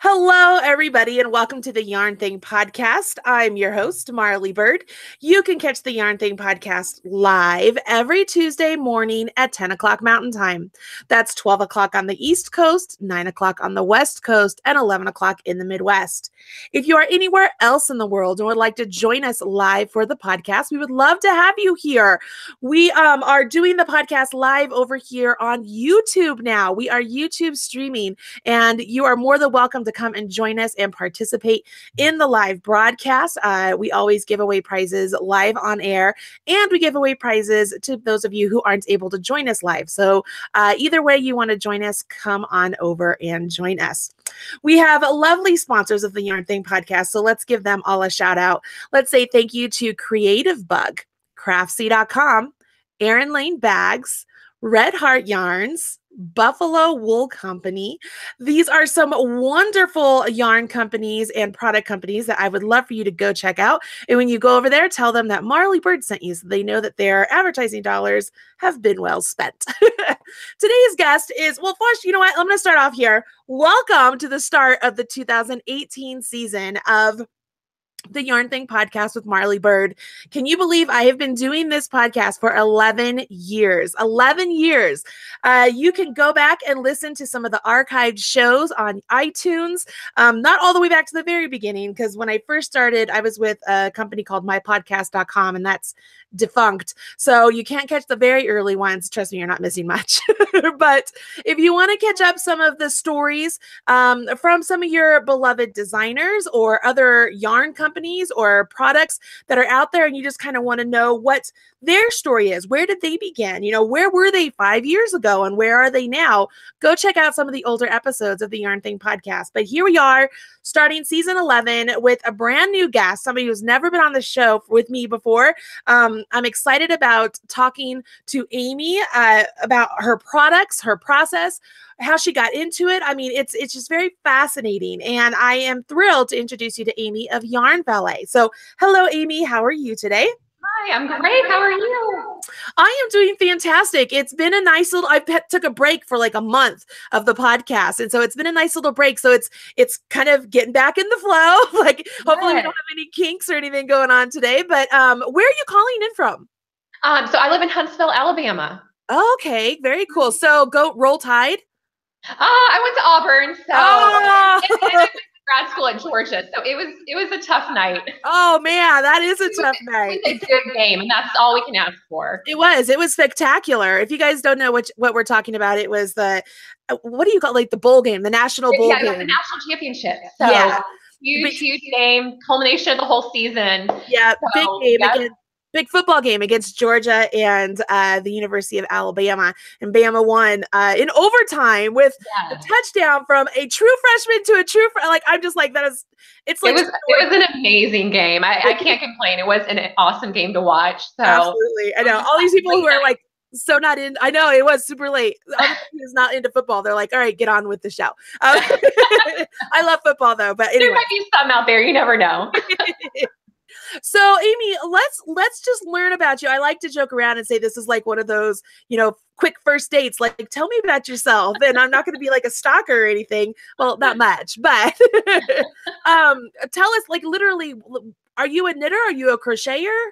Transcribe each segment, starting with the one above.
Hello, everybody, and welcome to the Yarn Thing podcast. I'm your host, Marley Bird. You can catch the Yarn Thing podcast live every Tuesday morning at 10 o'clock Mountain Time. That's 12 o'clock on the East Coast, 9 o'clock on the West Coast, and 11 o'clock in the Midwest. If you are anywhere else in the world and would like to join us live for the podcast, we would love to have you here. We are doing the podcast live over here on YouTube now. We are YouTube streaming, and you are more than welcome to come and join us and participate in the live broadcast. We always give away prizes live on air, and we give away prizes to those of you who aren't able to join us live. So either way you want to join us, come on over and join us. We have lovely sponsors of the Yarn Thing podcast, so let's give them all a shout out. Let's say thank you to Creative Bug, Craftsy.com, Erin Lane Bags, Red Heart Yarns, Buffalo Wool Company. These are some wonderful yarn companies and product companies that I would love for you to go check out. And when you go over there, tell them that Marley Bird sent you so they know that their advertising dollars have been well spent. Today's guest is, well, first, you know what? I'm going to start off here. Welcome to the start of the 2018 season of the Yarn Thing podcast with Marley Bird. Can you believe I have been doing this podcast for 11 years? 11 years. You can go back and listen to some of the archived shows on iTunes. Not all the way back to the very beginning, because when I first started, I was with a company called mypodcast.com, and that's defunct. So you can't catch the very early ones. Trust me, you're not missing much. But if you want to catch up some of the stories from some of your beloved designers or other yarn companies or products that are out there, and you just kind of want to know what their story is, where did they begin? You know, where were they 5 years ago and where are they now? Go check out some of the older episodes of the Yarn Thing podcast. But here we are starting season 11 with a brand new guest, somebody who's never been on the show with me before. I'm excited about talking to Amy about her products, her process, how she got into it. I mean, it's just very fascinating. And I am thrilled to introduce you to Amy of Yarn Valet. So hello, Amy. How are you today? Hi, I'm great. How are you? I am doing fantastic. It's been a nice little, took a break for like a month of the podcast. And so it's been a nice little break. So it's kind of getting back in the flow. Like hopefully we don't have any kinks or anything going on today, but where are you calling in from? So I live in Huntsville, Alabama. Okay, very cool. So go Roll Tide. I went to Auburn, so and I went to grad school at Georgia. So it was a tough night. Oh man, that is a tough night. It was a good game, and that's all we can ask for. It was spectacular. If you guys don't know what we're talking about, it was the what do you call, like, the bowl game, the national bowl game, the national championship. So yeah, huge game, culmination of the whole season. Yeah, so, big game big football game against Georgia and the University of Alabama, and Bama won in overtime with a touchdown from a true freshman to a true like, I'm just like, it was an amazing game. I can't complain. It was an awesome game to watch. So absolutely, I know all these people who are like so not in. I know it was super late. Who's not into football? They're like, all right, get on with the show. I love football though, but anyway. There might be some out there. You never know. So Amy, let's just learn about you. I like to joke around and say this is like one of those, quick first dates. Like, tell me about yourself. And I'm not going to be like a stalker or anything. Well, not much, but tell us, like, literally, are you a knitter? Are you a crocheter?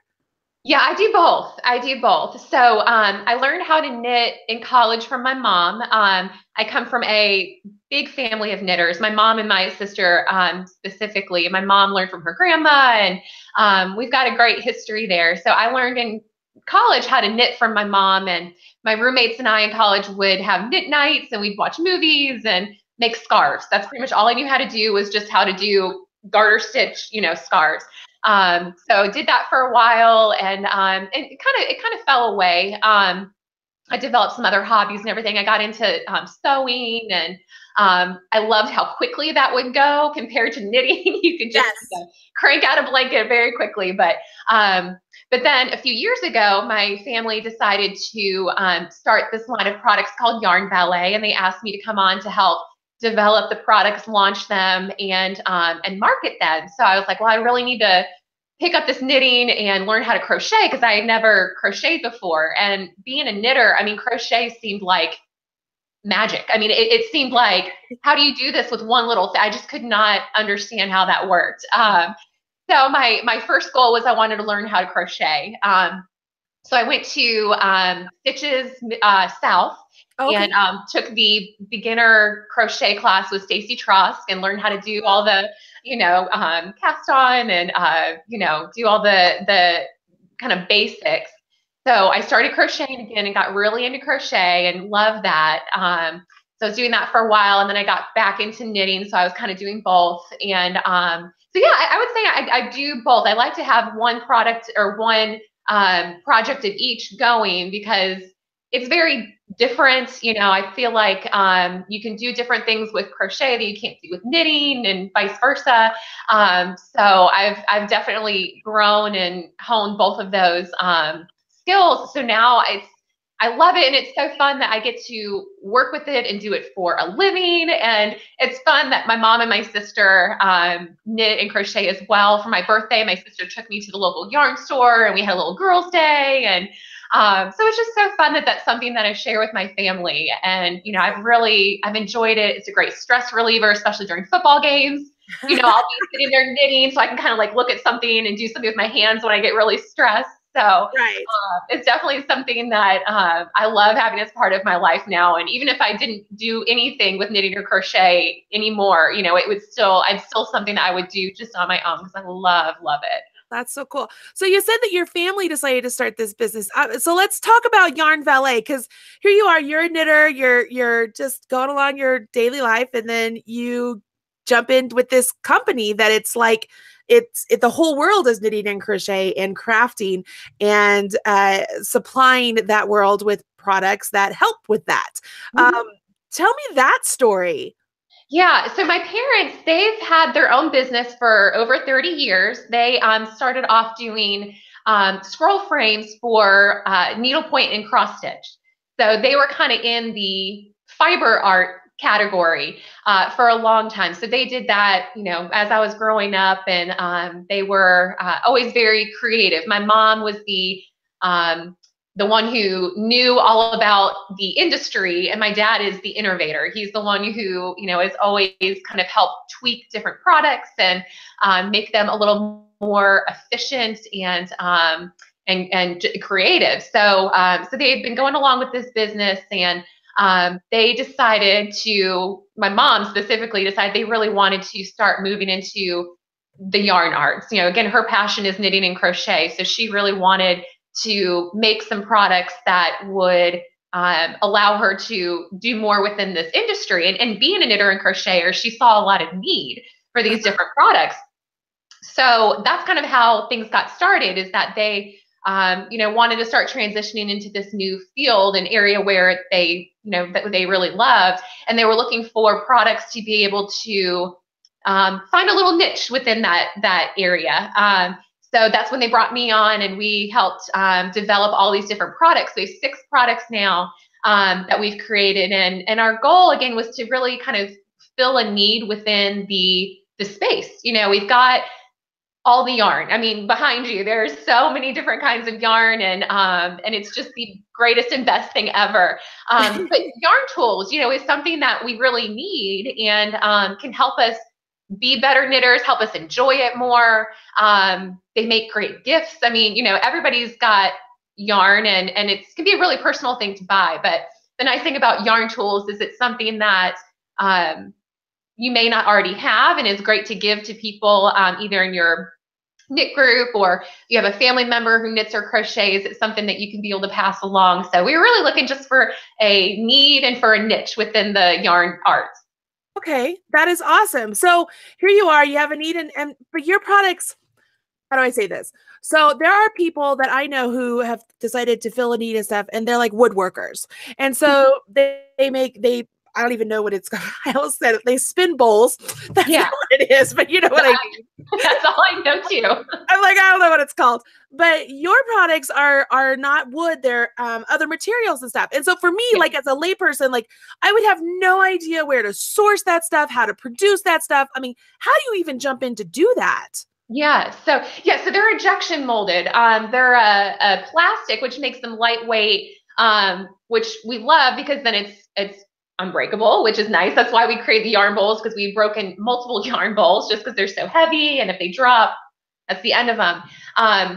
Yeah, I do both. So I learned how to knit in college from my mom. I come from a big family of knitters. My mom and my sister specifically. My mom learned from her grandma, and we've got a great history there. So I learned in college how to knit from my mom, and my roommates and I in college would have knit nights, and we'd watch movies and make scarves. That's pretty much all I knew how to do, was just how to do garter stitch, scarves. So did that for a while, and it kind of fell away. I developed some other hobbies and everything. I got into sewing, and I loved how quickly that would go compared to knitting. You could just crank out a blanket very quickly. But then a few years ago, my family decided to start this line of products called Yarn Valet, and they asked me to come on to help develop the products, launch them, and market them. So I was like, well, I really need to pick up this knitting and learn how to crochet, because I had never crocheted before. And being a knitter, I mean, crochet seemed like magic. I mean, it seemed like, how do you do this with one little thing? I just could not understand how that worked. So my first goal was I wanted to learn how to crochet. So I went to Stitches South Okay. and took the beginner crochet class with Stacy Trosk and learned how to do all the, cast on and, do all the kind of basics. So I started crocheting again and got really into crochet and love that. So I was doing that for a while, and then I got back into knitting. So I was kind of doing both. And so yeah, I would say I do both. I like to have one product or one project of each going because it's very different. I feel like you can do different things with crochet that you can't do with knitting, and vice versa. So I've definitely grown and honed both of those skills. So now I love it, and it's so fun that I get to work with it and do it for a living. And it's fun that my mom and my sister knit and crochet as well. For my birthday, my sister took me to the local yarn store, and we had a little girls' day. And so it's just so fun that that's something that I share with my family. And I've enjoyed it. It's a great stress reliever, especially during football games. I'll be sitting there knitting, so I can kind of like look at something and do something with my hands when I get really stressed. So Right. it's definitely something that I love having as part of my life now. And even if I didn't do anything with knitting or crochet anymore, it's still something that I would do just on my own because I love it. That's so cool. So you said that your family decided to start this business. So let's talk about Yarn Valet, because here you are, you're a knitter, you're just going along your daily life, and then you jump in with this company that it's like the whole world is knitting and crochet and crafting and supplying that world with products that help with that. Mm-hmm. Tell me that story. Yeah, so my parents, they've had their own business for over 30 years. They started off doing scroll frames for needlepoint and cross stitch. So they were kind of in the fiber art category for a long time. So they did that, as I was growing up, and they were always very creative. My mom was um, the one who knew all about the industry, and my dad is the innovator. He's the one who is always kind of helped tweak different products and make them a little more efficient and creative. So they've been going along with this business, and they decided my mom specifically decided they really wanted to start moving into the yarn arts. Again, her passion is knitting and crochet, so she really wanted to make some products that would allow her to do more within this industry. And being a knitter and crocheter, she saw a lot of need for these different products. So that's kind of how things got started, is that they wanted to start transitioning into this new field, an area where that they really loved. And they were looking for products to be able to find a little niche within that area. So that's when they brought me on, and we helped develop all these different products. So we have 6 products now that we've created. And our goal, again, was to really kind of fill a need within the space. We've got all the yarn. I mean, behind you, there's so many different kinds of yarn, and it's just the greatest and best thing ever. But yarn tools, is something that we really need, and can help us be better knitters, help us enjoy it more. They make great gifts. I mean, everybody's got yarn, and it can be a really personal thing to buy. But the nice thing about yarn tools is it's something that you may not already have, and is great to give to people either in your knit group, or you have a family member who knits or crochets. It's something that you can be able to pass along. So we were really looking just for a need and for a niche within the yarn arts. Okay, that is awesome. So here you are, you have a need, and for your products, how do I say this? So there are people that I know who have decided to fill a need and stuff, and they're like woodworkers. And so they I don't even know what it's called. I almost said it. They spin bowls. That's Yeah. not what it is, but you know what I mean. That's all I know too. I'm like, I don't know what it's called. But your products are not wood, they're other materials and stuff. And so for me, like as a layperson, like I would have no idea where to source that stuff, how to produce that stuff. I mean, how do you even jump in to do that? Yeah. So they're injection molded. They're a plastic, which makes them lightweight, which we love because then it's unbreakable, which is nice. That's why we create the yarn bowls, because we've broken multiple yarn bowls just because they're so heavy, and if they drop, that's the end of them.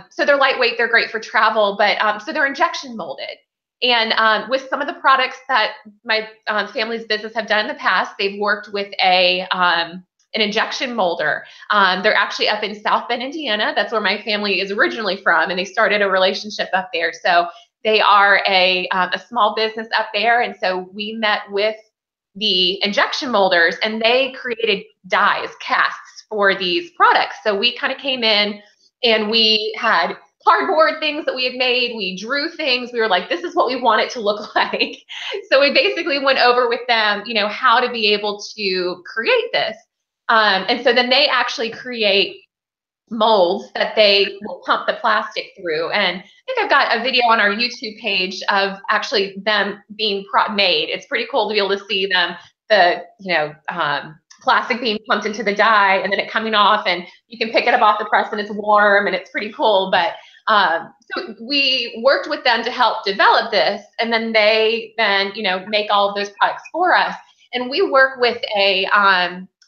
So they're lightweight, they're great for travel, but so they're injection molded. And with some of the products that my family's business have done in the past, they've worked with an injection molder. They're actually up in South Bend, Indiana. That's where my family is originally from, and they started a relationship up there. So they are a small business up there, and so we met with the injection molders, and they created dies, casts for these products. So we kind of came in, and we had cardboard things that we had made. We drew things. We were like, this is what we want it to look like. So we basically went over with them, how to be able to create this. And so then they actually create molds that they will pump the plastic through. And I think I've got a video on our YouTube page of actually them being made. It's pretty cool to be able to see them, plastic being pumped into the die and then it coming off, and you can pick it up off the press and it's warm and it's pretty cool. But so we worked with them to help develop this, and then they make all of those products for us. And we work with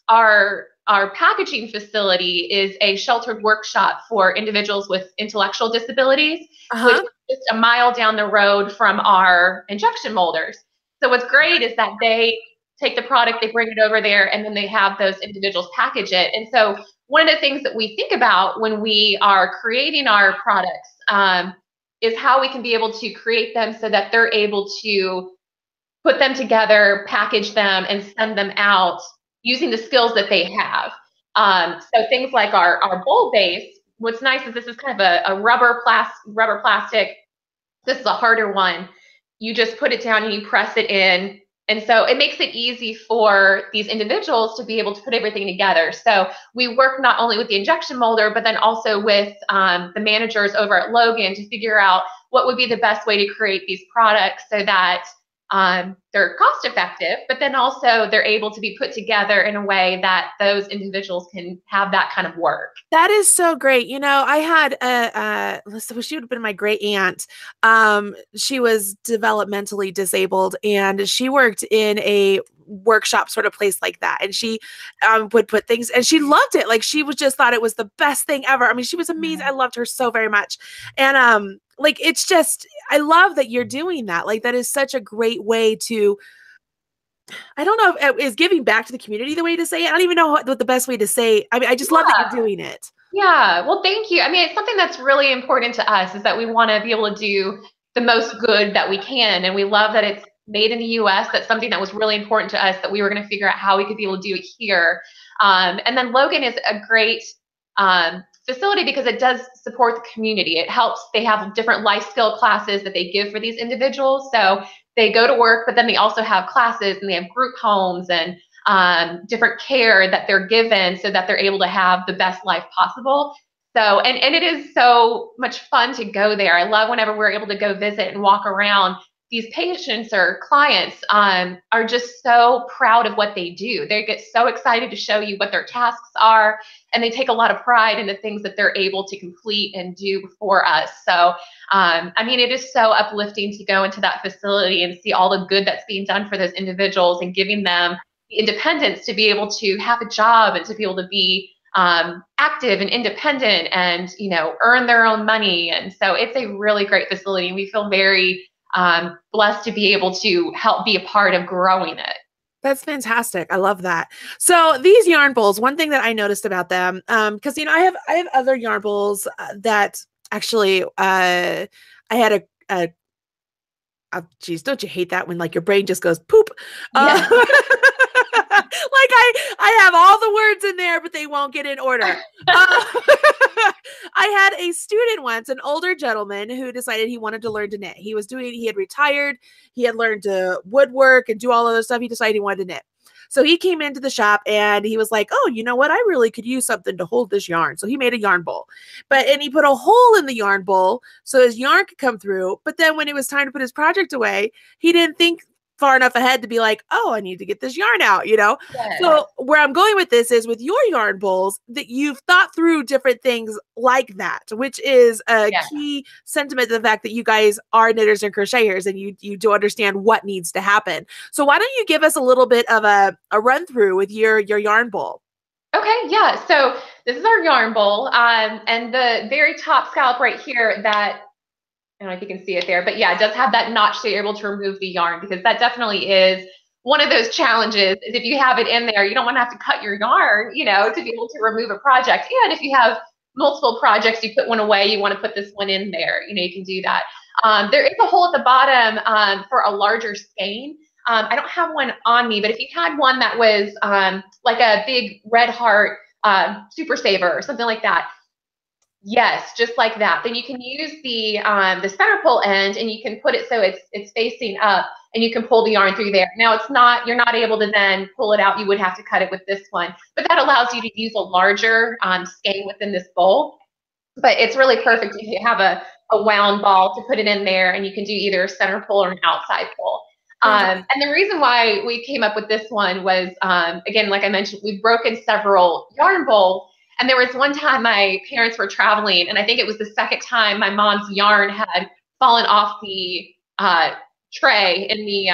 our packaging facility is a sheltered workshop for individuals with intellectual disabilities, which is just a mile down the road from our injection molders. So what's great is that they take the product, they bring it over there, and then they have those individuals package it. And so one of the things that we think about when we are creating our products is how we can be able to create them so that they're able to put them together, package them, and send them out using the skills that they have. So things like our bowl base, what's nice is this is kind of a rubber plastic. This is a harder one. You just put it down and you press it in. And so it makes it easy for these individuals to be able to put everything together. So we work not only with the injection molder, but then also with the managers over at Logan to figure out what would be the best way to create these products so that they're cost effective, but then also they're able to be put together in a way that those individuals can have that kind of work. That is so great. I had she would have been my great aunt. She was developmentally disabled, and she worked in a workshop sort of place like that. And she would put things, and she loved it. Like, she was just thought it was the best thing ever. I mean, she was amazing. I loved her so very much. And it's just, I love that you're doing that. Like, that is such a great way to, I don't know if is giving back to the community the way to say it. I don't even know what the best way to say. I mean, I just love that you're doing it. Yeah. Well, thank you. I mean, it's something that's really important to us, is that we want to be able to do the most good that we can. And we love that it's made in the US. That's something that was really important to us, that we were going to figure out how we could be able to do it here. And then Logan is a great facility because it does support the community. It helps. They have different life skill classes that they give for these individuals. So they go to work, but then they also have classes, and they have group homes and different care that they're given so that they're able to have the best life possible. So, and it is so much fun to go there. I love whenever we're able to go visit and walk around. These patients or clients are just so proud of what they do. They get so excited to show you what their tasks are, and they take a lot of pride in the things that they're able to complete and do for us. So, I mean, it is so uplifting to go into that facility and see all the good that's being done for those individuals, and giving them the independence to be able to have a job and to be able to be active and independent and, earn their own money. And so it's a really great facility, and we feel very blessed to be able to help be a part of growing it. That's fantastic. I love that. So these yarn bowls, one thing that I noticed about them, because I have other yarn bowls that actually I had geez, don't you hate that when like your brain just goes poop? Yeah. Like I have all the words in there, but they won't get in order. I had a student once, an older gentleman, who decided he wanted to learn to knit. He had retired. He had learned to woodwork and do all other stuff. He decided he wanted to knit. So he came into the shop and he was like, oh, you know what? I really could use something to hold this yarn. So he made a yarn bowl, and he put a hole in the yarn bowl so his yarn could come through. But then when it was time to put his project away, he didn't think far enough ahead to be like, oh, I need to get this yarn out, you know? Yes. So where I'm going with this is with your yarn bowls that you've thought through different things like that, which is a key sentiment to the fact that you guys are knitters and crocheters and you do understand what needs to happen. So why don't you give us a little bit of a run through with your yarn bowl? Okay, yeah. So this is our yarn bowl, and the very top scallop right here that, I don't know if you can see it there, but yeah, it does have that notch so you're able to remove the yarn, because that definitely is one of those challenges. Is if you have it in there, you don't want to have to cut your yarn, you know, to be able to remove a project. And if you have multiple projects, you put one away, you want to put this one in there, you know, you can do that. There is a hole at the bottom for a larger skein. I don't have one on me, but if you had one that was like a big red heart super saver or something like that, yes, just like that. Then you can use the center pole end, and you can put it so it's facing up, and you can pull the yarn through there. Now you're not able to then pull it out. You would have to cut it with this one, but that allows you to use a larger skein within this bowl. But it's really perfect if you have a wound ball to put it in there, and you can do either a center pole or an outside pole. And the reason why we came up with this one was, again, like I mentioned, we've broken several yarn bowls. And there was one time my parents were traveling, and I think it was the second time my mom's yarn had fallen off the tray in the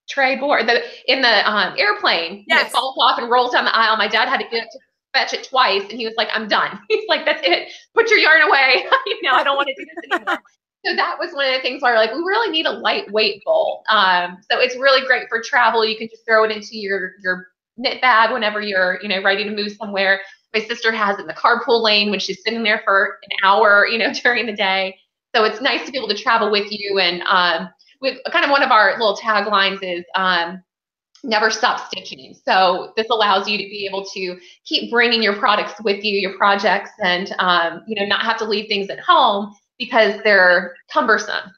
tray board in the airplane. Yes. It falls off and rolls down the aisle. My dad had to get up to fetch it twice, and he was like, "I'm done." He's like, "That's it. Put your yarn away. You know, I don't want to do this anymore." So that was one of the things where like we really need a lightweight bowl. So it's really great for travel. You can just throw it into your knit bag whenever you're, you know, ready to move somewhere. My sister has it in the carpool lane when she's sitting there for an hour, you know, during the day. So it's nice to be able to travel with you. And with kind of one of our little taglines is never stop stitching. So this allows you to be able to keep bringing your products with you, your projects, and you know, not have to leave things at home because they're cumbersome.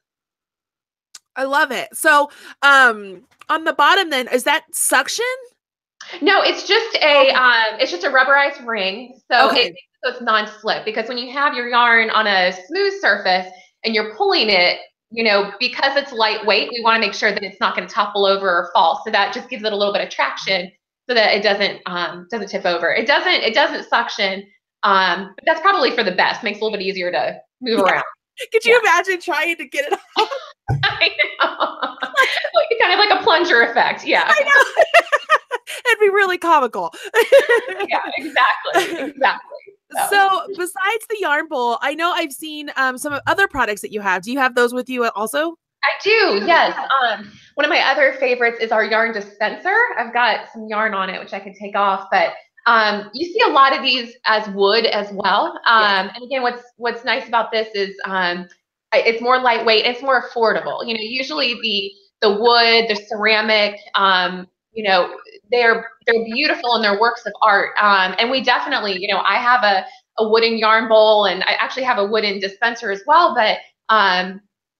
I love it. So on the bottom then, is that suction? No, it's just a rubberized ring. So it's non-slip, because when you have your yarn on a smooth surface and you're pulling it, you know, because it's lightweight, we want to make sure that it's not going to topple over or fall. So that just gives it a little bit of traction so that it doesn't tip over. It doesn't suction. But that's probably for the best. Makes it a little bit easier to move around. Could you imagine trying to get it off? I know. Kind of like a plunger effect. Yeah. I know. It'd be really comical. Yeah, exactly. So besides the yarn bowl, I know I've seen some other products that you have. Do you have those with you also? I do, yes. One of my other favorites is our yarn dispenser. I've got some yarn on it, which I could take off, but you see a lot of these as wood as well. And again, what's nice about this is it's more lightweight, it's more affordable. You know, usually the wood, the ceramic, you know, they're beautiful and they're works of art. And we definitely, you know, I have a wooden yarn bowl, and I actually have a wooden dispenser as well, but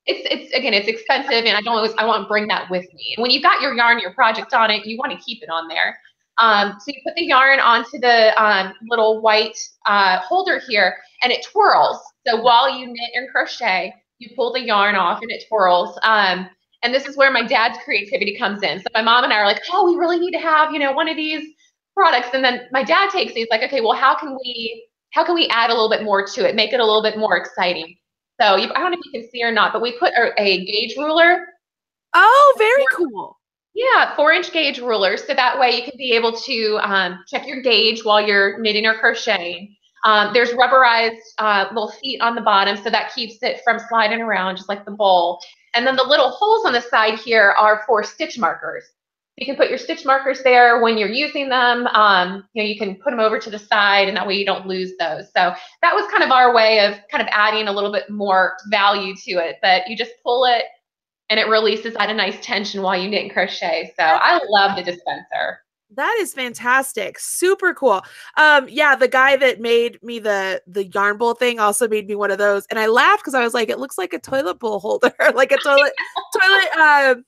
it's expensive, and I won't bring that with me. And when you've got your yarn, your project on it, you want to keep it on there. So you put the yarn onto the little white holder here, and it twirls. So while you knit and crochet, you pull the yarn off and it twirls. And this is where my dad's creativity comes in. So my mom and I are like, oh, we really need to have, you know, one of these products. And then my dad takes it. He's like, okay, well, how can we add a little bit more to it, make it a little bit more exciting? So I don't know if you can see or not, but we put a gauge ruler. Oh, very cool. Yeah, 4-inch gauge ruler. So that way you can be able to check your gauge while you're knitting or crocheting. There's rubberized little feet on the bottom, so that keeps it from sliding around just like the bowl. And then the little holes on the side here are for stitch markers. You can put your stitch markers there when you're using them. You know, you can put them over to the side, and that way you don't lose those. So that was kind of our way of kind of adding a little bit more value to it. But you just pull it, and it releases at a nice tension while you knit and crochet. So I love the dispenser. That is fantastic. Super cool. Yeah, the guy that made me the yarn bowl thing also made me one of those. And I laughed because I was like, it looks like a toilet bowl holder, like a toilet toilet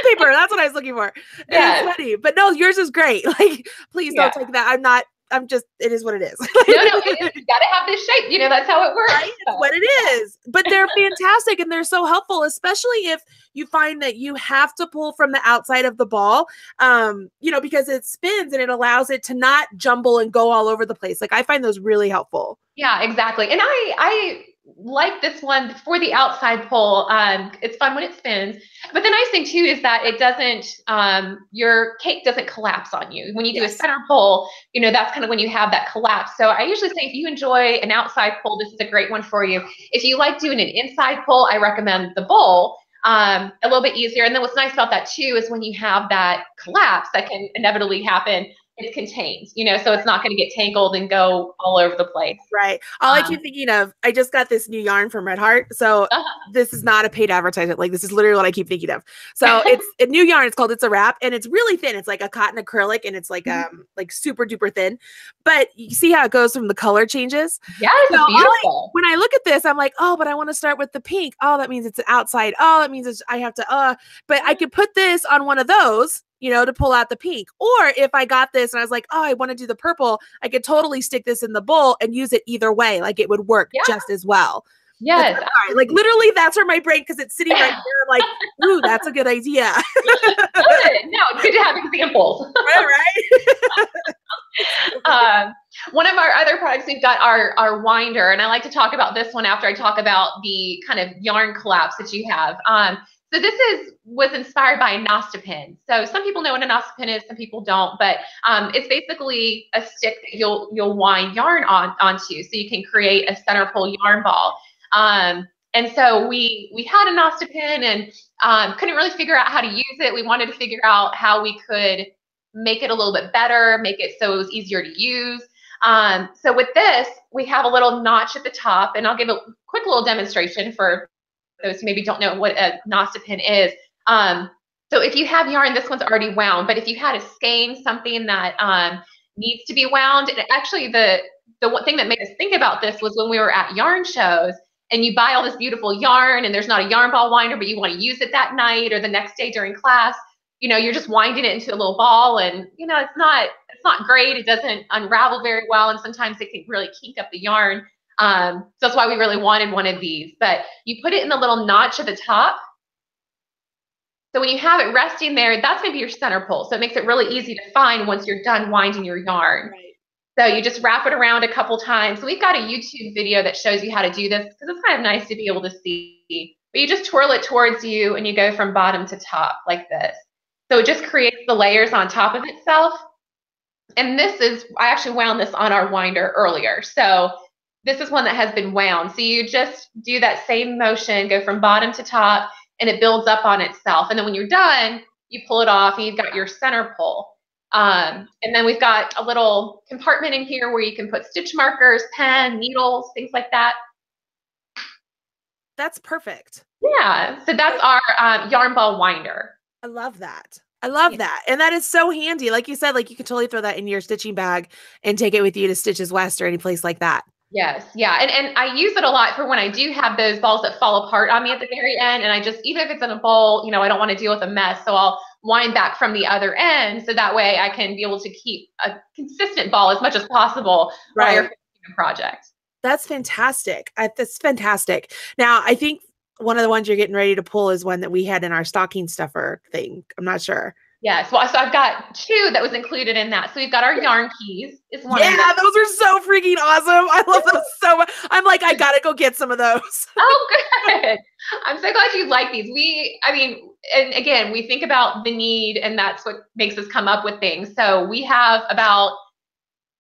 paper. That's what I was looking for. Yeah. It's funny. But no, yours is great. Like, please don't take that. I'm not it is what it is. No, you got to have this shape. You know, that's how it works. Right? It's what it is. But they're fantastic and they're so helpful, especially if you find that you have to pull from the outside of the ball, you know, because it spins and it allows it to not jumble and go all over the place. Like I find those really helpful. Yeah, exactly. And I like this one for the outside pull. It's fun when it spins. But the nice thing too is that it doesn't, your cake doesn't collapse on you. When you do a center pull, you know, that's kind of when you have that collapse. So I usually say if you enjoy an outside pull, this is a great one for you. If you like doing an inside pull, I recommend the bowl. A little bit easier. And then what's nice about that too is when you have that collapse that can inevitably happen, it's contained, you know, so it's not going to get tangled and go all over the place. Right. All I keep thinking of, I just got this new yarn from Red Heart. So this is not a paid advertisement. Like this is literally what I keep thinking of. So it's a new yarn. It's called It's a Wrap and it's really thin. It's like a cotton acrylic and it's like super duper thin. But you see how it goes from the color changes? Yeah, it's beautiful. When I look at this, I'm like, oh, but I want to start with the pink. Oh, that means it's outside. Oh, that means I have to, but I could put this on one of those, you know, to pull out the pink. Or if I got this and I was like, oh, I want to do the purple, I could totally stick this in the bowl and use it either way. Like it would work just as well. Yes. Like literally that's where my brain, because it's sitting right there. I'm like, ooh, that's a good idea. No, it's good to have examples. Right. One of our other products, we've got our winder, and I like to talk about this one after I talk about the kind of yarn collapse that you have. So this was inspired by a Nostipin. So some people know what a Nostipin is, some people don't, but it's basically a stick that you'll wind yarn onto, so you can create a center pull yarn ball. And so we had a Nostipin and couldn't really figure out how to use it. We wanted to figure out how we could make it a little bit better, make it so it was easier to use. So with this, we have a little notch at the top, and I'll give a quick little demonstration for those who maybe don't know what a Nostipin is. So if you have yarn, this one's already wound, but if you had a skein, something that needs to be wound, and actually the one thing that made us think about this was when we were at yarn shows, and you buy all this beautiful yarn, and there's not a yarn ball winder, but you want to use it that night or the next day during class. You know, you're just winding it into a little ball, and you know, it's not great. It doesn't unravel very well, and sometimes it can really kink up the yarn. So that's why we really wanted one of these. But you put it in the little notch at the top. So when you have it resting there, that's maybe your center pull. So it makes it really easy to find once you're done winding your yarn. Right. So you just wrap it around a couple times. So we've got a YouTube video that shows you how to do this because it's kind of nice to be able to see. But you just twirl it towards you and you go from bottom to top like this. So it just creates the layers on top of itself. And I actually wound this on our winder earlier. So this is one that has been wound. So you just do that same motion, go from bottom to top, and it builds up on itself. And then when you're done, you pull it off and you've got your center pull. And then we've got a little compartment in here where you can put stitch markers, pen, needles, things like that. That's perfect. Yeah. So that's our yarn ball winder. I love that. I love that. And that is so handy. Like you said, like you could totally throw that in your stitching bag and take it with you to Stitches West or any place like that. Yes. Yeah. And I use it a lot for when I do have those balls that fall apart on me at the very end. And I just, even if it's in a bowl, you know, I don't want to deal with a mess. So I'll wind back from the other end. So that way I can be able to keep a consistent ball as much as possible while you're finishing a project. That's fantastic. That's fantastic. Now, I think one of the ones you're getting ready to pull is one that we had in our stocking stuffer thing. I'm not sure. Yes. Well, so I've got two that was included in that. So we've got our yarn keys. Is one. Yeah, those are so freaking awesome. I love those so much. I'm like, I gotta go get some of those. Oh, good. I'm so glad you like these. And again, we think about the need, and that's what makes us come up with things. So we have about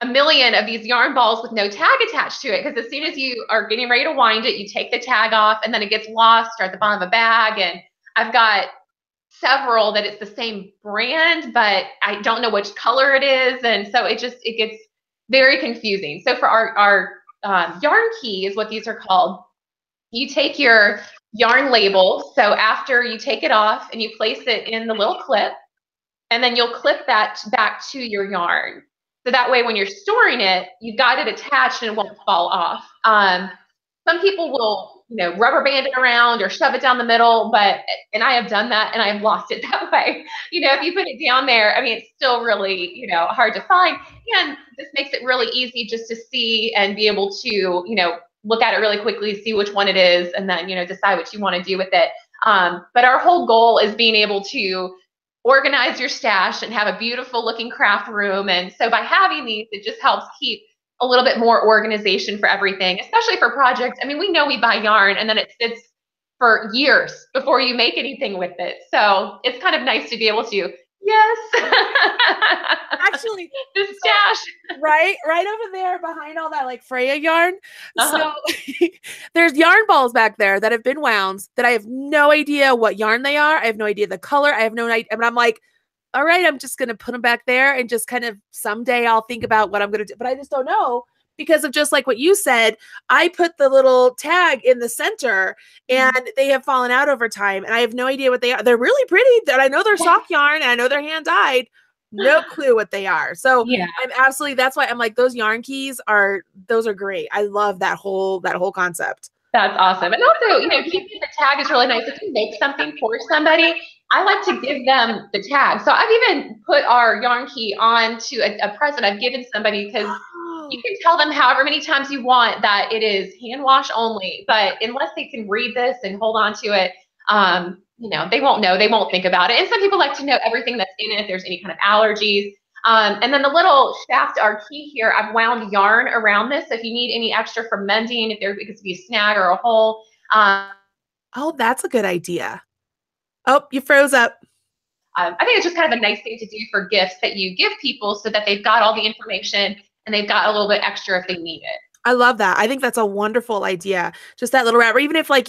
1 million of these yarn balls with no tag attached to it, because as soon as you are getting ready to wind it, you take the tag off, and then it gets lost or at the bottom of a bag. And I've got several that it's the same brand, but I don't know which color it is, and so it gets very confusing. So for our yarn key is what these are called. You take your yarn label, so after you take it off and you place it in the little clip, and then you'll clip that back to your yarn. So that way when you're storing it, you've got it attached and it won't fall off. Some people will rubber band it around or shove it down the middle. And I have done that and I have lost it that way. If you put it down there, I mean, it's still really, hard to find. And this makes it really easy just to see and be able to, look at it really quickly, see which one it is, and then, decide what you want to do with it. But our whole goal is being able to organize your stash and have a beautiful looking craft room. And so by having these, it just helps keep a little bit more organization for everything, especially for projects. I mean, we know we buy yarn and then it sits for years before you make anything with it. So it's kind of nice to be able to, yes. Actually, the stash. Right over there behind all that like Freya yarn. So there's yarn balls back there that have been wound that I have no idea what yarn they are. I have no idea the color. I have no idea. But I'm like, all right, I'm just going to put them back there and just kind of someday I'll think about what I'm going to do. But I just don't know because of just like what you said, I put the little tag in the center and they have fallen out over time. And I have no idea what they are. They're really pretty. That I know they're sock yarn and I know they're hand dyed. No clue what they are. So yeah. That's why I'm like, those yarn keys those are great. I love that whole concept. That's awesome. And also, keeping the tag is really nice. If you make something for somebody, I like to give them the tag. So I've even put our yarn key onto a present I've given somebody because you can tell them however many times you want that it is hand wash only. But unless they can read this and hold on to it, they won't know. They won't think about it. And some people like to know everything that's in it, if there's any kind of allergies. And then the little shaft, our key here, I've wound yarn around this. So if you need any extra for mending, if there could be a snag or a hole. Oh, that's a good idea. Oh, you froze up. I think it's just kind of a nice thing to do for gifts that you give people so that they've got all the information and they've got a little bit extra if they need it. I love that. I think that's a wonderful idea. Just that little wrap, or even if like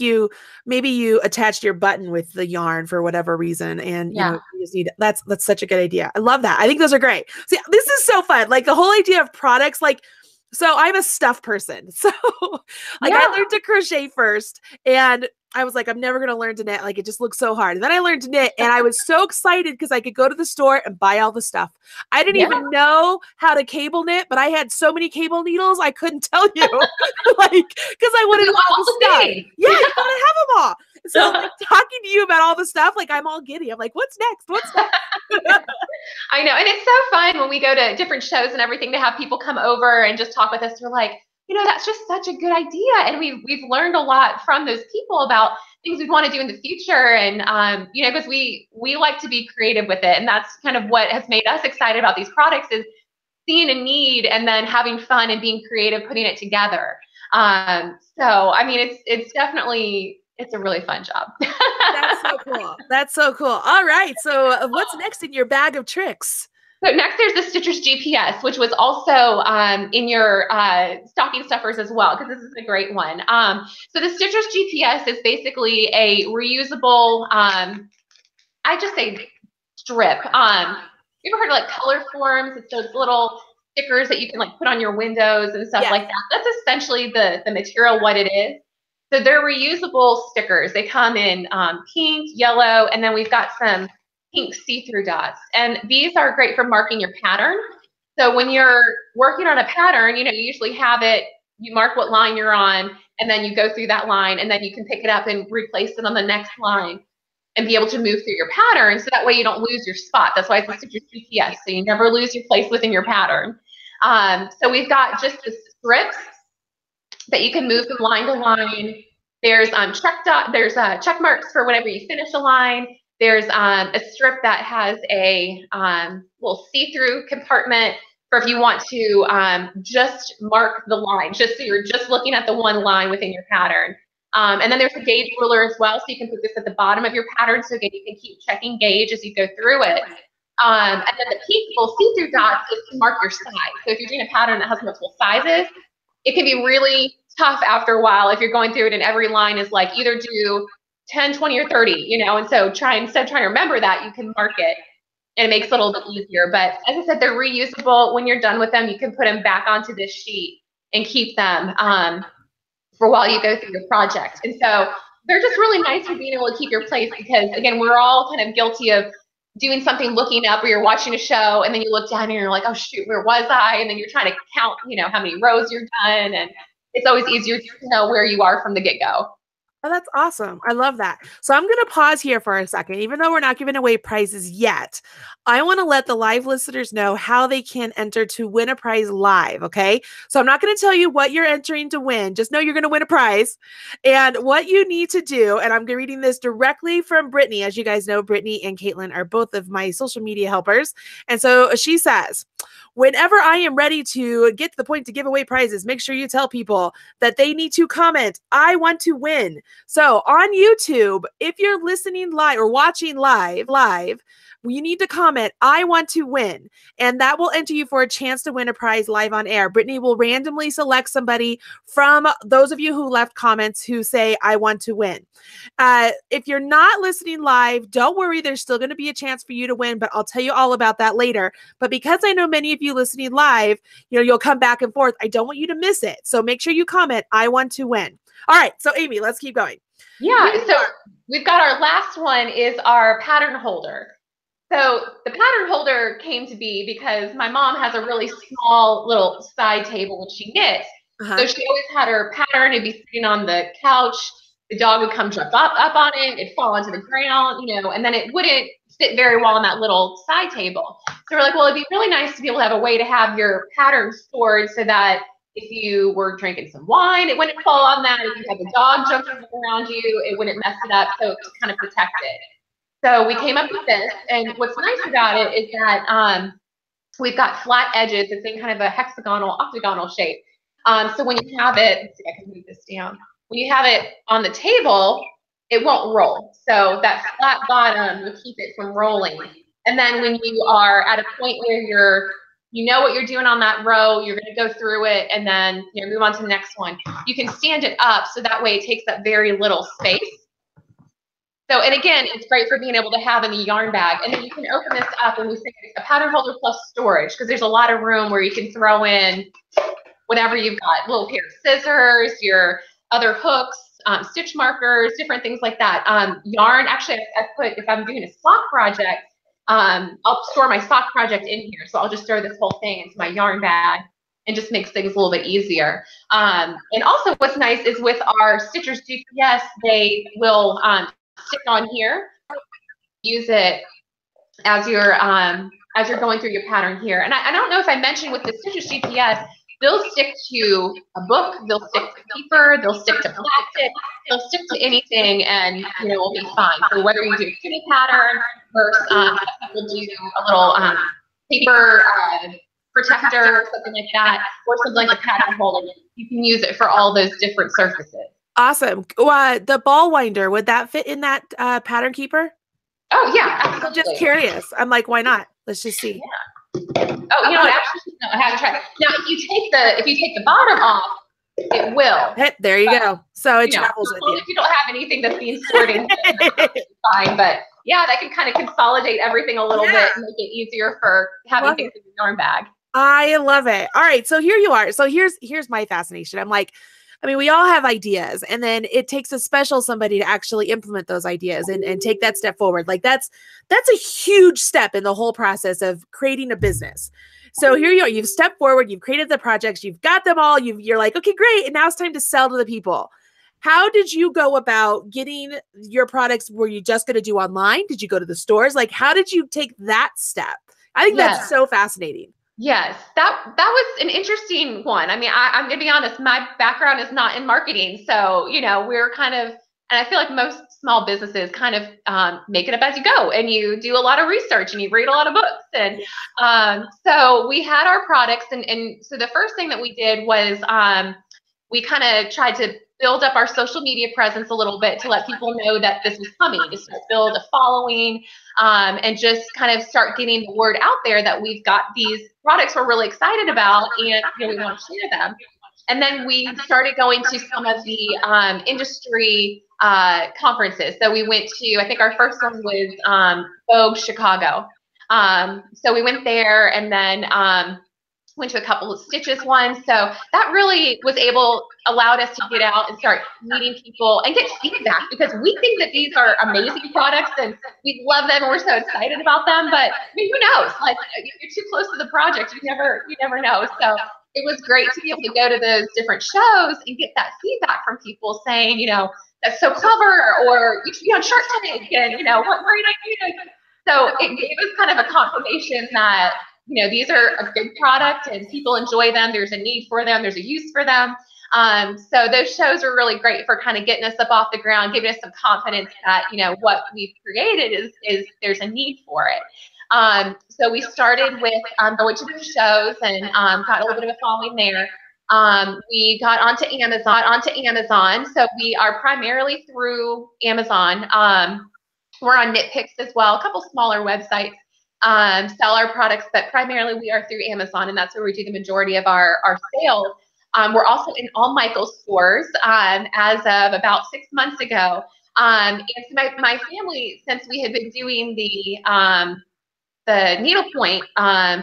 maybe you attached your button with the yarn for whatever reason, and you just need that's such a good idea. I love that. I think those are great. See, this is so fun. Like the whole idea of products, like, so I'm a stuff person. So like I learned to crochet first and I was like, I'm never going to learn to knit. Like, it just looks so hard. And then I learned to knit and I was so excited because I could go to the store and buy all the stuff. I didn't even know how to cable knit, but I had so many cable needles, I couldn't tell you. Like, because I wanted all the stuff. Yeah, I thought I have them all. So like, talking to you about all the stuff, like I'm all giddy. I'm like, what's next? What's next? I know. And it's so fun when we go to different shows and everything to have people come over and just talk with us. We're like, that's just such a good idea. And we've learned a lot from those people about things we want to do in the future. And, because we like to be creative with it. And that's kind of what has made us excited about these products is seeing a need and then having fun and being creative, putting it together. So, I mean, it's definitely, it's a really fun job. That's so cool. That's so cool. All right. So what's next in your bag of tricks? So next there's the Stitcher's GPS, which was also in your stocking stuffers as well, because this is a great one. So the Stitcher's GPS is basically a reusable, I just say strip. You ever heard of like color forms? It's those little stickers that you can like put on your windows and stuff like that. That's essentially the material, what it is. So they're reusable stickers. They come in pink, yellow, and then we've got some pink see-through dots. And these are great for marking your pattern. So when you're working on a pattern, you usually have it, you mark what line you're on, and then you go through that line, and then you can pick it up and replace it on the next line and be able to move through your pattern. So that way you don't lose your spot. That's why it's listed your GPS. So you never lose your place within your pattern. So we've got just the strips that you can move from line to line. There's check marks for whenever you finish a line. There's a strip that has a little see-through compartment for if you want to just mark the line, just so you're just looking at the one line within your pattern. And then there's a gauge ruler as well, so you can put this at the bottom of your pattern, so again, you can keep checking gauge as you go through it. And then the pink little see-through dots is to mark your size. So if you're doing a pattern that has multiple sizes, it can be really tough after a while if you're going through it and every line is like either do 10, 20, or 30, and so instead of trying to remember that, you can mark it and it makes it a little bit easier. But as I said, they're reusable. When you're done with them, you can put them back onto this sheet and keep them for while you go through your project. And so they're just really nice for being able to keep your place because, again, we're all kind of guilty of doing something, looking up, or you're watching a show, and then you look down and you're like, oh, shoot, where was I? And then you're trying to count, how many rows you're done. And it's always easier to know where you are from the get-go. Oh, that's awesome. I love that. So I'm going to pause here for a second. Even though we're not giving away prizes yet, I want to let the live listeners know how they can enter to win a prize live. Okay. So I'm not going to tell you what you're entering to win. Just know you're going to win a prize. And what you need to do, and I'm reading this directly from Brittany. As you guys know, Brittany and Caitlin are both of my social media helpers. And so she says, whenever I am ready to get to the point to give away prizes, make sure you tell people that they need to comment, I want to win. So on YouTube, if you're listening live or watching live, you need to comment, I want to win. And that will enter you for a chance to win a prize live on air. Brittany will randomly select somebody from those of you who left comments who say, I want to win. If you're not listening live, don't worry. There's still going to be a chance for you to win, but I'll tell you all about that later. But because I know many of you listening live, you'll come back and forth. I don't want you to miss it. So make sure you comment, I want to win. All right. So Amy, let's keep going. Yeah. So we've got our last one is our pattern holder. So the pattern holder came to be because my mom has a really small little side table when she knits. So she always had her pattern. It'd be sitting on the couch. The dog would come jump up on it. It'd fall onto the ground, and then it wouldn't sit very well on that little side table. So we're like, well, it'd be really nice to be able to have a way to have your pattern stored so that if you were drinking some wine, it wouldn't fall on that. If you had the dog jumping around you, it wouldn't mess it up. So it's kind of protected. So we came up with this, and what's nice about it is that we've got flat edges. It's in kind of a octagonal shape. So when you have it, let's see if I can move this down. When you have it on the table, it won't roll. So that flat bottom will keep it from rolling. And then when you are at a point where you know what you're doing on that row, you're going to go through it and then move on to the next one. You can stand it up so that way it takes up very little space. So, and again, it's great for being able to have in the yarn bag. And then you can open this up and we say it's a pattern holder plus storage because there's a lot of room where you can throw in whatever you've got, little pair of scissors, your other hooks, stitch markers, different things like that. Yarn, actually, I put, if I'm doing a sock project, I'll store my sock project in here. So I'll just throw this whole thing into my yarn bag and just makes things a little bit easier. And also what's nice is with our Stitchers GPS, they will stick on here, use it as you're going through your pattern here. And I don't know if I mentioned with the Stitchers GPS, they'll stick to a book, they'll stick to paper, they'll stick to plastic, they'll stick to anything, and it'll be fine. So whether you do a kitty pattern versus people do a little paper protector, something like that, or something like a pattern holder, you can use it for all those different surfaces. Awesome. The ball winder, would that fit in that pattern keeper? Oh yeah, absolutely. I'm just curious. I'm like, why not? Let's just see. Yeah. Oh, you know what? Actually, no, I haven't tried. Now, if you take the bottom off, it will. Hey, there you go. So it travels with you. If you don't have anything that's being stored in, fine. But yeah, that can kind of consolidate everything a little bit and make it easier for having things in your yarn bag. I love it. All right, so here you are. So here's my fascination. I'm like, we all have ideas, and then it takes a special somebody to actually implement those ideas and take that step forward. Like that's a huge step in the whole process of creating a business. So here you are, you've stepped forward, you've created the projects, you've got them all, you're like, okay, great. And now it's time to sell to the people. How did you go about getting your products? Were you just going to do online? Did you go to the stores? Like, how did you take that step? I think that's so fascinating. Yes, that was an interesting one. I'm going to be honest, my background is not in marketing. So, we're kind of, and I feel like most small businesses kind of make it up as you go, and you do a lot of research and you read a lot of books. And so we had our products. And so the first thing that we did was we kind of tried to build up our social media presence a little bit to let people know that this was coming, to start build a following, and just kind of start getting the word out there that we've got these products we're really excited about and we want to share them. And then we started going to some of the industry conferences. So we went to, I think our first one was Vogue Chicago. So we went there and then went to a couple of Stitches ones. So that really allowed us to get out and start meeting people and get feedback, because we think that these are amazing products and we love them and we're so excited about them. But who knows? Like, you're too close to the project. You never know. So it was great to be able to go to those different shows and get that feedback from people saying, that's so clever, or you should be on Shark Tank, and what great ideas. So it gave us kind of a confirmation that these are a good product and people enjoy them. There's a need for them. There's a use for them. So those shows are really great for kind of getting us up off the ground, giving us some confidence that what we've created is there's a need for it. So we started with going to the shows and got a little bit of a following there. We got onto Amazon. So we are primarily through Amazon. We're on Nitpicks as well, a couple smaller websites sell our products, but primarily we are through Amazon, and that's where we do the majority of our sales. We're also in all Michael's stores as of about 6 months ago. And so my family, since we had been doing the needlepoint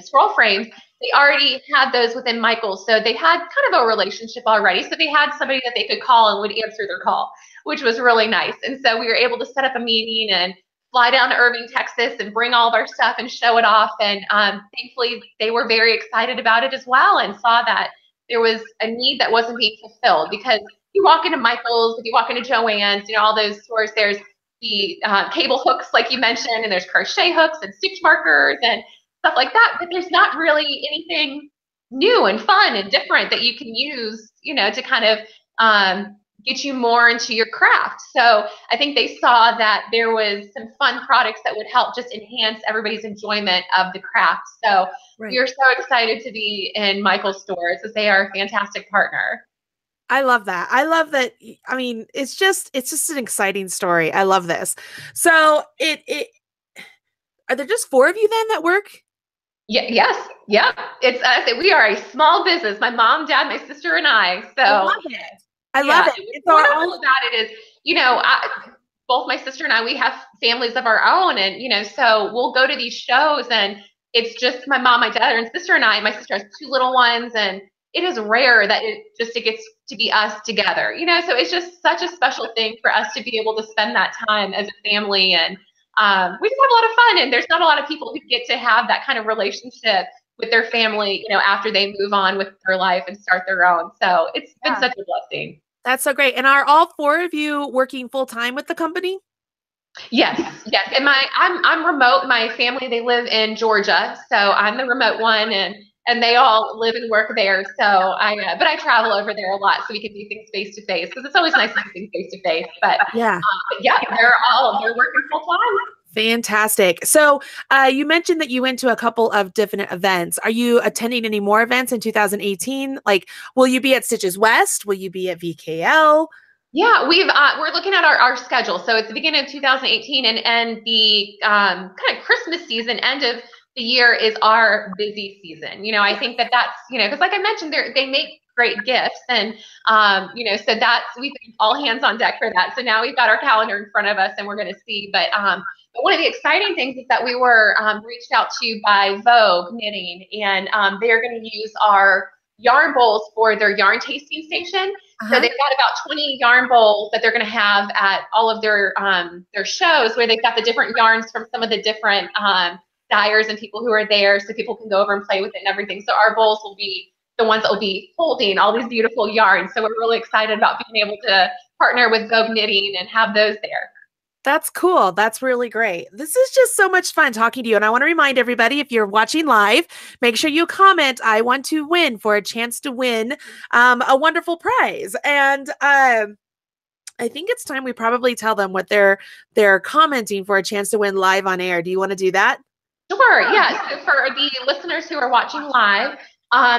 scroll frames, they already had those within Michael's. So they had kind of a relationship already. So they had somebody that they could call and would answer their call, which was really nice. And so we were able to set up a meeting and fly down to Irving, Texas, and bring all of our stuff and show it off. And thankfully, they were very excited about it as well, and saw that there was a need that wasn't being fulfilled. Because you walk into Michael's, if you walk into Joann's, all those stores, there's the cable hooks, like you mentioned, and there's crochet hooks and stitch markers and stuff like that. But there's not really anything new and fun and different that you can use, to kind of get you more into your craft. So I think they saw that there was some fun products that would help just enhance everybody's enjoyment of the craft. So we are so excited to be in Michael's stores, as they are a fantastic partner. I love that. I love that. I mean, it's just an exciting story. I love this. So are there just 4 of you then that work? Yeah. Yes. Yeah. We are a small business. My mom, dad, my sister, and I. So I love it. I love it. What's wonderful about it is, both my sister and I, we have families of our own, and so we'll go to these shows, and it's just my mom, my dad, and sister and I. My sister has 2 little ones, and it is rare that it gets to be us together. So it's just such a special thing for us to be able to spend that time as a family, and we just have a lot of fun. And there's not a lot of people who get to have that kind of relationship with their family, after they move on with their life and start their own. So it's been such a blessing. That's so great. And are all 4 of you working full time with the company? Yes. And I'm remote. My family, they live in Georgia, so I'm the remote one, and they all live and work there. So but I travel over there a lot, so we can do things face to face, because it's always nice to do things face to face. But they're working full time. Fantastic. So you mentioned that you went to a couple of different events. Are you attending any more events in 2018? Like, will you be at Stitches West? Will you be at VKL? Yeah, we're looking at our schedule. So it's the beginning of 2018, and the kind of Christmas season, end of the year, is our busy season. I think that's, because like I mentioned, they make great gifts, and so we've been all hands on deck for that. So now we've got our calendar in front of us, and we're going to see. But one of the exciting things is that we were reached out to by Vogue Knitting, and they're going to use our yarn bowls for their yarn tasting station. So they've got about 20 yarn bowls that they're going to have at all of their shows, where they've got the different yarns from some of the different dyers and people who are there, so people can go over and play with it and everything. So our bowls will be the ones that will be holding all these beautiful yarns. So we're really excited about being able to partner with Vogue Knitting and have those there. That's cool. That's really great. This is just so much fun talking to you. And I want to remind everybody, if you're watching live, make sure you comment, "I want to win," for a chance to win a wonderful prize. And I think it's time we probably tell them what they're commenting for a chance to win live on air. Do you want to do that? Sure. Yeah. So for the listeners who are watching live,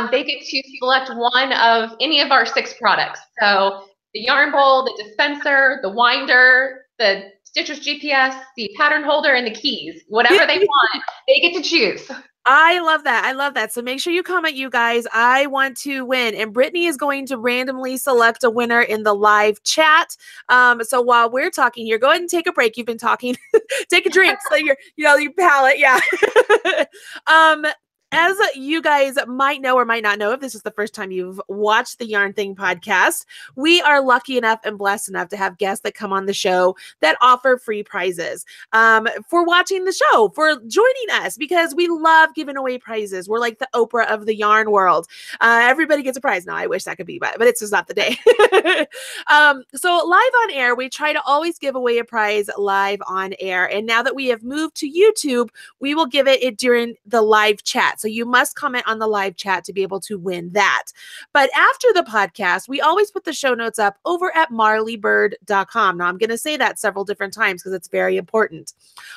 they get to select one of any of our 6 products. So the yarn bowl, the dispenser, the winder, the Stitcher's GPS, the pattern holder, and the keys. Whatever they want, they get to choose. I love that. I love that. So make sure you comment, you guys. I want to win. And Brittany is going to randomly select a winner in the live chat. So while we're talking here, go ahead and take a break. You've been talking. Take a drink so your palate. Yeah. as you guys might know or might not know, if this is the first time you've watched the Yarn Thing podcast, we are lucky enough and blessed enough to have guests that come on the show that offer free prizes for watching the show, for joining us, because we love giving away prizes. We're like the Oprah of the yarn world. Everybody gets a prize. Now, I wish that could be, but it's just not the day. So live on air, we try to always give away a prize live on air. And now that we have moved to YouTube, we will give it during the live chat. So you must comment on the live chat to be able to win that. But after the podcast, we always put the show notes up over at marleybird.com. Now, I'm going to say that several different times because it's very important.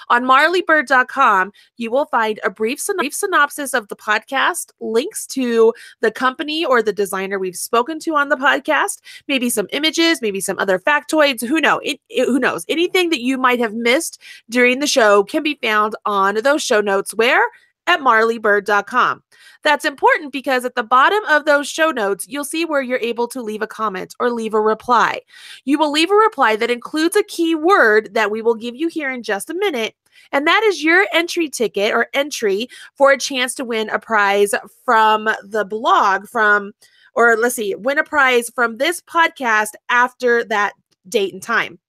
On marleybird.com, you will find a brief synopsis of the podcast, links to the company or the designer we've spoken to on the podcast, maybe some images, maybe some other factoids. Who knows? Anything that you might have missed during the show can be found on those show notes where? At marleybird.com. That's important because at the bottom of those show notes, you'll see where you're able to leave a comment or leave a reply. You will leave a reply that includes a keyword that we will give you here in just a minute. And that is your entry ticket or entry for a chance to win a prize from the blog win a prize from this podcast after that date and time.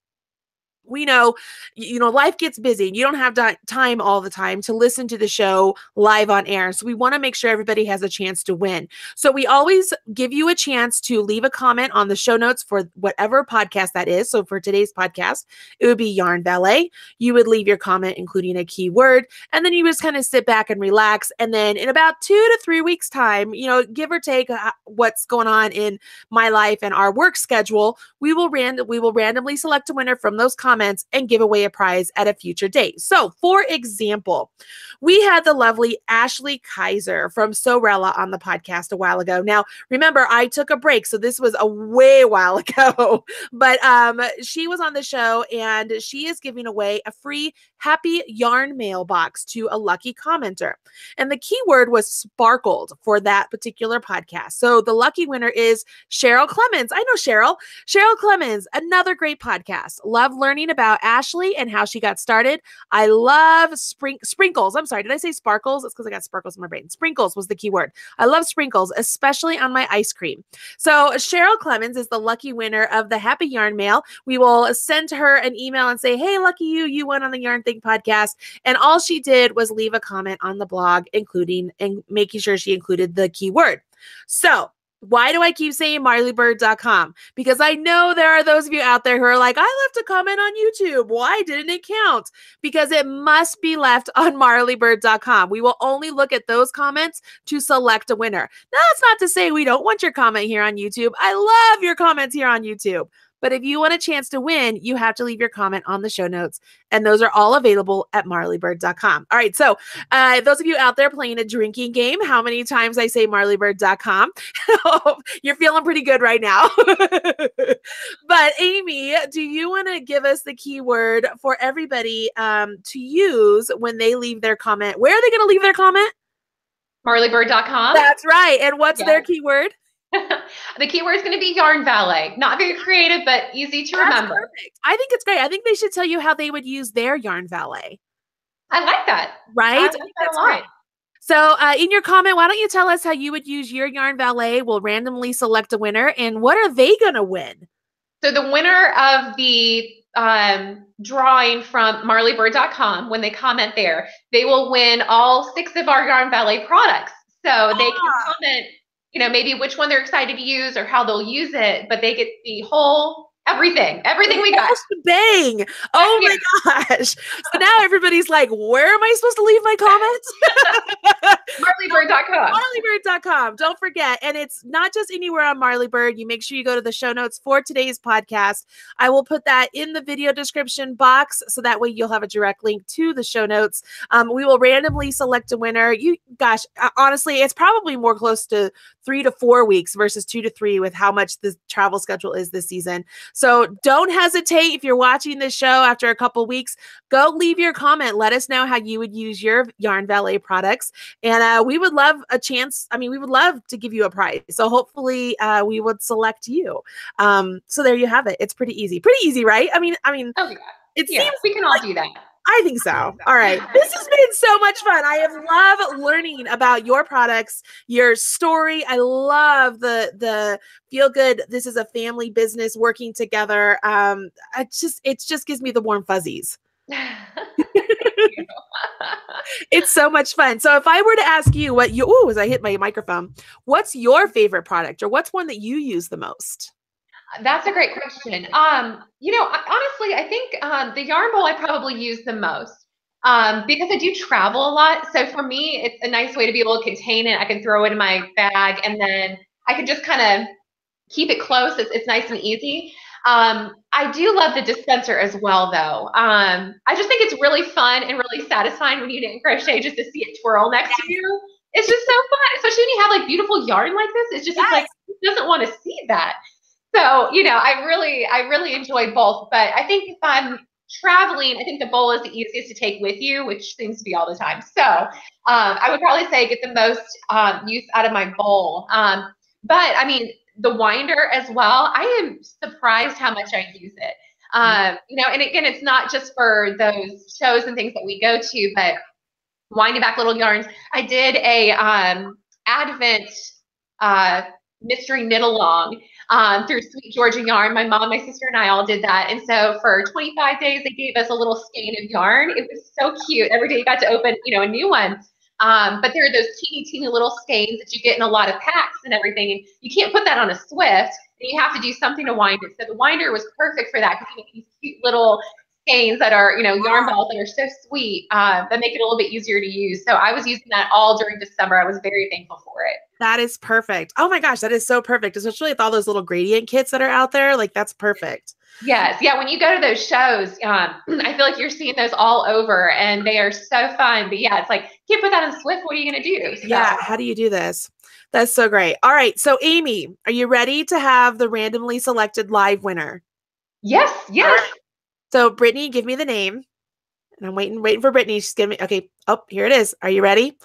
We know, life gets busy and you don't have time all the time to listen to the show live on air. So we want to make sure everybody has a chance to win. So we always give you a chance to leave a comment on the show notes for whatever podcast that is. So for today's podcast, it would be Yarn Valet. You would leave your comment, including a keyword, and then you just kind of sit back and relax. And then in about 2 to 3 weeks time, give or take what's going on in my life and our work schedule, we will randomly select a winner from those comments and give away a prize at a future date. So, for example, we had the lovely Ashley Kaiser from Sorella on the podcast a while ago. Now, remember, I took a break, so this was a way while ago, but she was on the show and she is giving away a free Happy Yarn mailbox to a lucky commenter. And the keyword was sparkled for that particular podcast. So the lucky winner is Cheryl Clemens. I know Cheryl. Cheryl Clemens, another great podcast. Love learning about Ashley and how she got started. I love sprinkles. I'm sorry, did I say sparkles? It's because I got sparkles in my brain. Sprinkles was the keyword. I love sprinkles, especially on my ice cream. So Cheryl Clemens is the lucky winner of the Happy Yarn Mail. We will send her an email and say, hey, lucky you won on the Yarn Thing podcast. And all she did was leave a comment on the blog, including and making sure she included the keyword. So why do I keep saying marleybird.com? Because I know there are those of you out there who are like, I left a comment on YouTube. Why didn't it count? Because it must be left on marleybird.com. We will only look at those comments to select a winner. Now, that's not to say we don't want your comment here on YouTube. I love your comments here on YouTube. But if you want a chance to win, you have to leave your comment on the show notes. And those are all available at marleybird.com. All right. So those of you out there playing a drinking game, how many times I say marleybird.com? You're feeling pretty good right now. But Amy, do you want to give us the keyword for everybody to use when they leave their comment? Where are they going to leave their comment? Marleybird.com. That's right. And what's their keyword? The keyword is going to be Yarn Valet. Not very creative, but easy to remember. Perfect. I think it's great. I think they should tell you how they would use their Yarn Valet. I like that. Right? I like that a lot. Great. So in your comment, why don't you tell us how you would use your Yarn Valet? We'll randomly select a winner. And what are they going to win? So the winner of the drawing from marleybird.com, when they comment there, they will win all 6 of our Yarn Valet products. So they can comment, maybe which one they're excited to use or how they'll use it, but they get the whole everything we got. Bang. Oh my gosh. So now everybody's like, where am I supposed to leave my comments? Marleybird.com. Marleybird.com. Don't forget. And it's not just anywhere on Marleybird. You make sure you go to the show notes for today's podcast. I will put that in the video description box so that way you'll have a direct link to the show notes. We will randomly select a winner. Honestly, it's probably more close to 3 to 4 weeks versus 2 to 3 with how much the travel schedule is this season. So don't hesitate if you're watching this show after a couple weeks, go leave your comment. Let us know how you would use your Yarn Valet products. And we would love a chance. We would love to give you a prize. So hopefully we would select you. So there you have it. It's pretty easy, right? Oh, yeah. It seems we can all do that. I think so. All right. This has been so much fun. I have loved learning about your products, your story. I love the feel good. This is a family business working together. It just gives me the warm fuzzies. It's so much fun. So if I were to ask you what you, oh, as I hit my microphone, what's your favorite product or what's one that you use the most? That's a great question. Honestly, I think the yarn bowl I probably use the most because I do travel a lot. So for me, it's a nice way to be able to contain it. I can throw it in my bag and then I can just kind of keep it close. It's nice and easy. I do love the dispenser as well, though. I just think it's really fun and really satisfying when you knit crochet just to see it twirl next to you. It's just so fun, especially when you have like beautiful yarn like this. It's just it's like who doesn't want to see that? So, I really enjoy both. But I think if I'm traveling, I think the bowl is the easiest to take with you, which seems to be all the time. So I would probably say get the most use out of my bowl. But I mean, the winder as well, I am surprised how much I use it. And again, it's not just for those shows and things that we go to, but winding back little yarns. I did a Advent mystery knit along through Sweet Georgia Yarn. My mom, my sister, and I all did that. And so for 25 days, they gave us a little skein of yarn. It was so cute. Every day you got to open, a new one. But there are those teeny, teeny little skeins that you get in a lot of packs and everything. And you can't put that on a Swift. And you have to do something to wind it. So the winder was perfect for that because you get these cute little skeins that are, yarn balls that are so sweet that make it a little bit easier to use. So I was using that all during December. I was very thankful for it. That is perfect. Oh my gosh, that is so perfect. Especially with all those little gradient kits that are out there. Like that's perfect. Yes. Yeah. When you go to those shows, I feel like you're seeing those all over and they are so fun. But yeah, it's like, you can't put that in Swift. What are you going to do? So. Yeah. How do you do this? That's so great. All right. So Amy, are you ready to have the randomly selected live winner? Yes. Yes. Right. So Brittany, give me the name. And I'm waiting for Brittany. She's giving me, okay. Oh, here it is. Are you ready?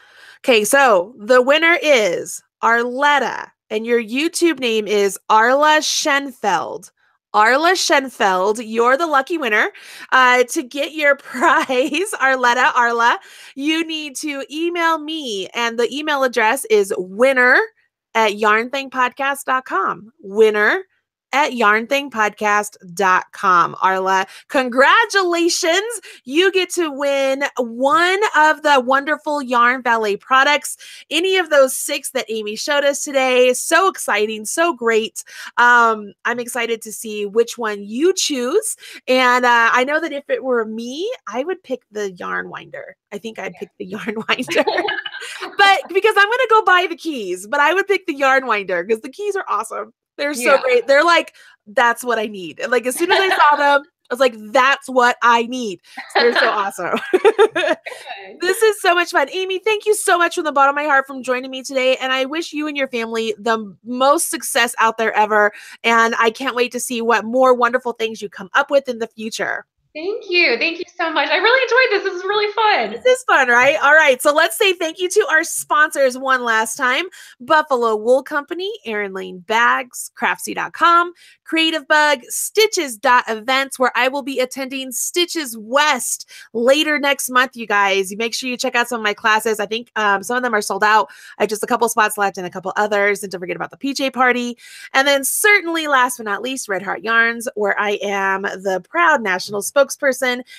Okay. So the winner is Arletta, and your YouTube name is Arla Schenfeld. Arla Schenfeld, you're the lucky winner. To get your prize, Arla, you need to email me, and the email address is winner@yarnthingpodcast.com. Winner@yarnthingpodcast.com. Arla, congratulations. You get to win one of the wonderful Yarn Valet products, any of those 6 that Amy showed us today. So exciting, so great. I'm excited to see which one you choose. And I know that if it were me, I would pick the yarn winder. I think I'd pick the yarn winder. But because I'm going to go buy the keys, but I would pick the yarn winder because the keys are awesome. They're so great. They're like, that's what I need. And like, as soon as I saw them, I was like, that's what I need. So they're so awesome. This is so much fun. Amy, thank you so much from the bottom of my heart for joining me today. And I wish you and your family the most success out there ever. And I can't wait to see what more wonderful things you come up with in the future. Thank you. Thank you so much. I really enjoyed this. This is really fun. This is fun, right? All right. So let's say thank you to our sponsors one last time. Buffalo Wool Company, Erin Lane Bags, Craftsy.com, Creative Bug, Stitches.events, where I will be attending Stitches West later next month, you guys. You make sure you check out some of my classes. I think some of them are sold out. I have just a couple spots left and a couple others. And don't forget about the PJ party. And then certainly last but not least, Red Heart Yarns, where I am the proud national spokesperson.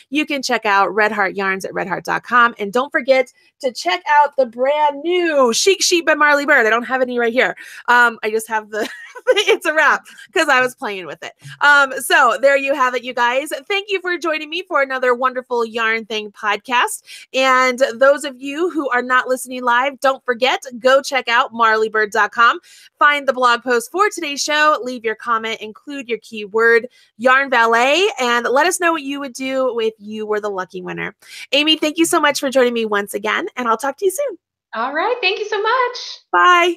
You can check out Red Heart Yarns at redheart.com. And don't forget to check out the brand new Chic Sheet by Marley Bird. I don't have any right here. I just have the It's a wrap because I was playing with it. So there you have it, you guys. Thank you for joining me for another wonderful Yarn Thing podcast. And those of you who are not listening live, don't forget, go check out marleybird.com. Find the blog post for today's show. Leave your comment, include your keyword Yarn Valet, and let us know what you would do if you were the lucky winner. Amy, thank you so much for joining me once again, and I'll talk to you soon. All right. Thank you so much. Bye.